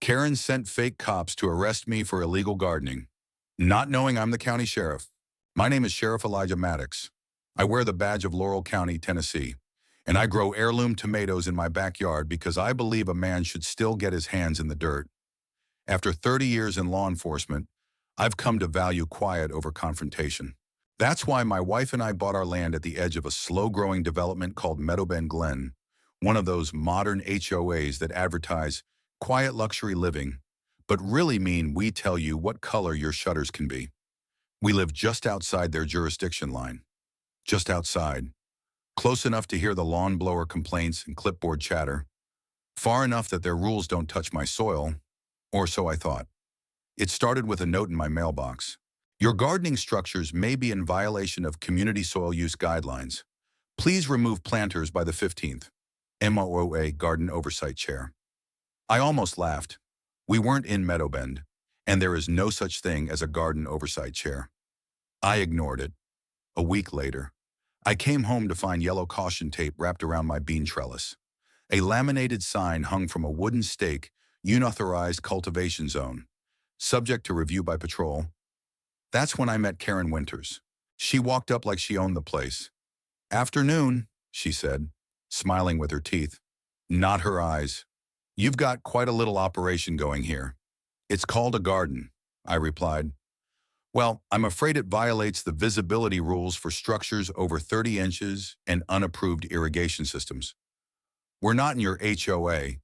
Karen sent fake cops to arrest me for illegal gardening, not knowing I'm the county sheriff. My name is Sheriff Elijah Maddox. I wear the badge of Laurel County, Tennessee, and I grow heirloom tomatoes in my backyard because I believe a man should still get his hands in the dirt. After 30 years in law enforcement, I've come to value quiet over confrontation. That's why my wife and I bought our land at the edge of a slow-growing development called Meadowbend Glen, one of those modern HOAs that advertise quiet luxury living, but really mean we tell you what color your shutters can be. We live just outside their jurisdiction line. Just outside. Close enough to hear the lawn blower complaints and clipboard chatter. Far enough that their rules don't touch my soil, or so I thought. It started with a note in my mailbox. Your gardening structures may be in violation of community soil use guidelines. Please remove planters by the 15th. HOA Garden Oversight Chair. I almost laughed. We weren't in Meadowbend, and there is no such thing as a garden oversight chair. I ignored it. A week later, I came home to find yellow caution tape wrapped around my bean trellis. A laminated sign hung from a wooden stake, unauthorized cultivation zone, subject to review by patrol. That's when I met Karen Winters. She walked up like she owned the place. "Afternoon," she said, smiling with her teeth, not her eyes. "You've got quite a little operation going here." "It's called a garden," I replied. "Well, I'm afraid it violates the visibility rules for structures over 30 inches and unapproved irrigation systems." "We're not in your HOA.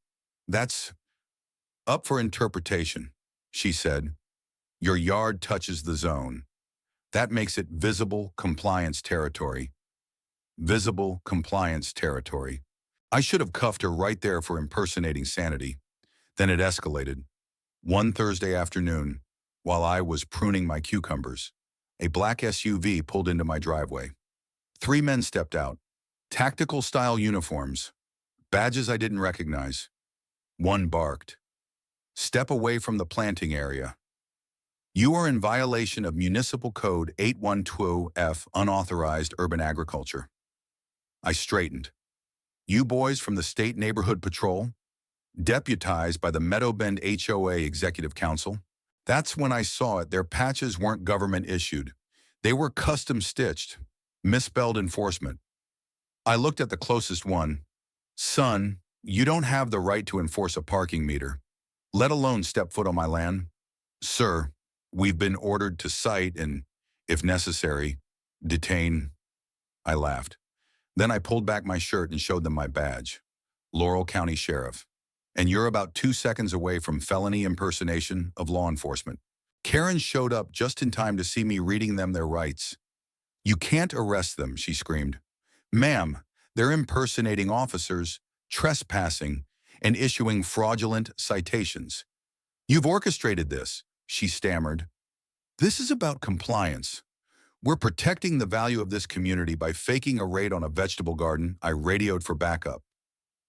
That's up for interpretation," she said. "Your yard touches the zone. That makes it visible compliance territory." Visible compliance territory. I should have cuffed her right there for impersonating sanity. Then it escalated. One Thursday afternoon, while I was pruning my cucumbers, a black SUV pulled into my driveway. 3 men stepped out, tactical-style uniforms, badges I didn't recognize. One barked, "Step away from the planting area. You are in violation of Municipal Code 812F, unauthorized urban agriculture." I straightened. "You boys from the State Neighborhood Patrol? Deputized by the Meadowbend HOA Executive Council?" That's when I saw it. Their patches weren't government-issued. They were custom-stitched, misspelled enforcement. I looked at the closest one. "Son, you don't have the right to enforce a parking meter, let alone step foot on my land." "Sir, we've been ordered to cite and, if necessary, detain." I laughed. Then I pulled back my shirt and showed them my badge. Laurel County Sheriff. And you're about 2 seconds away from felony impersonation of law enforcement. Karen showed up just in time to see me reading them their rights. "You can't arrest them," she screamed. "Ma'am, they're impersonating officers, trespassing, and issuing fraudulent citations." "You've orchestrated this," she stammered. "This is about compliance. We're protecting the value of this community by faking a raid on a vegetable garden." I radioed for backup.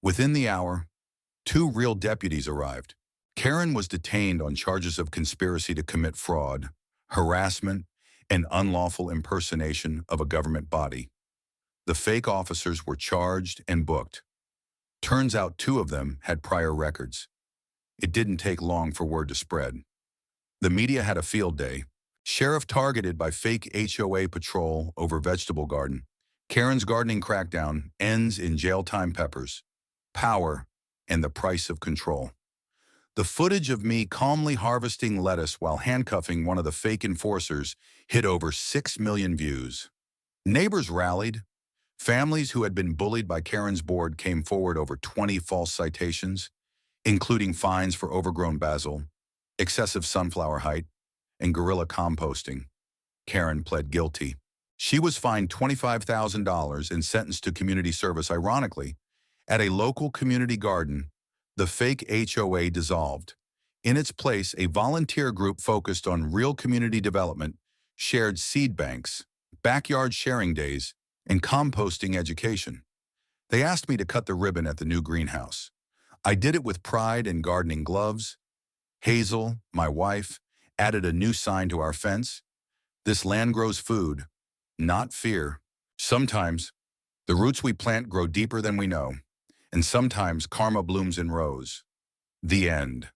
Within the hour, 2 real deputies arrived. Karen was detained on charges of conspiracy to commit fraud, harassment, and unlawful impersonation of a government body. The fake officers were charged and booked. Turns out 2 of them had prior records. It didn't take long for word to spread. The media had a field day. Sheriff targeted by fake HOA patrol over vegetable garden. Karen's gardening crackdown ends in jail time peppers. Power and the price of control. The footage of me calmly harvesting lettuce while handcuffing one of the fake enforcers hit over 6 million views. Neighbors rallied. Families who had been bullied by Karen's board came forward over 20 false citations, including fines for overgrown basil, excessive sunflower height, and guerrilla composting. Karen pled guilty. She was fined $25,000 and sentenced to community service. Ironically, at a local community garden, the fake HOA dissolved. In its place, a volunteer group focused on real community development, shared seed banks, backyard sharing days, and composting education. They asked me to cut the ribbon at the new greenhouse. I did it with pride and gardening gloves. Hazel, my wife, added a new sign to our fence. "This land grows food, not fear." Sometimes, the roots we plant grow deeper than we know, and sometimes karma blooms in rows. The end.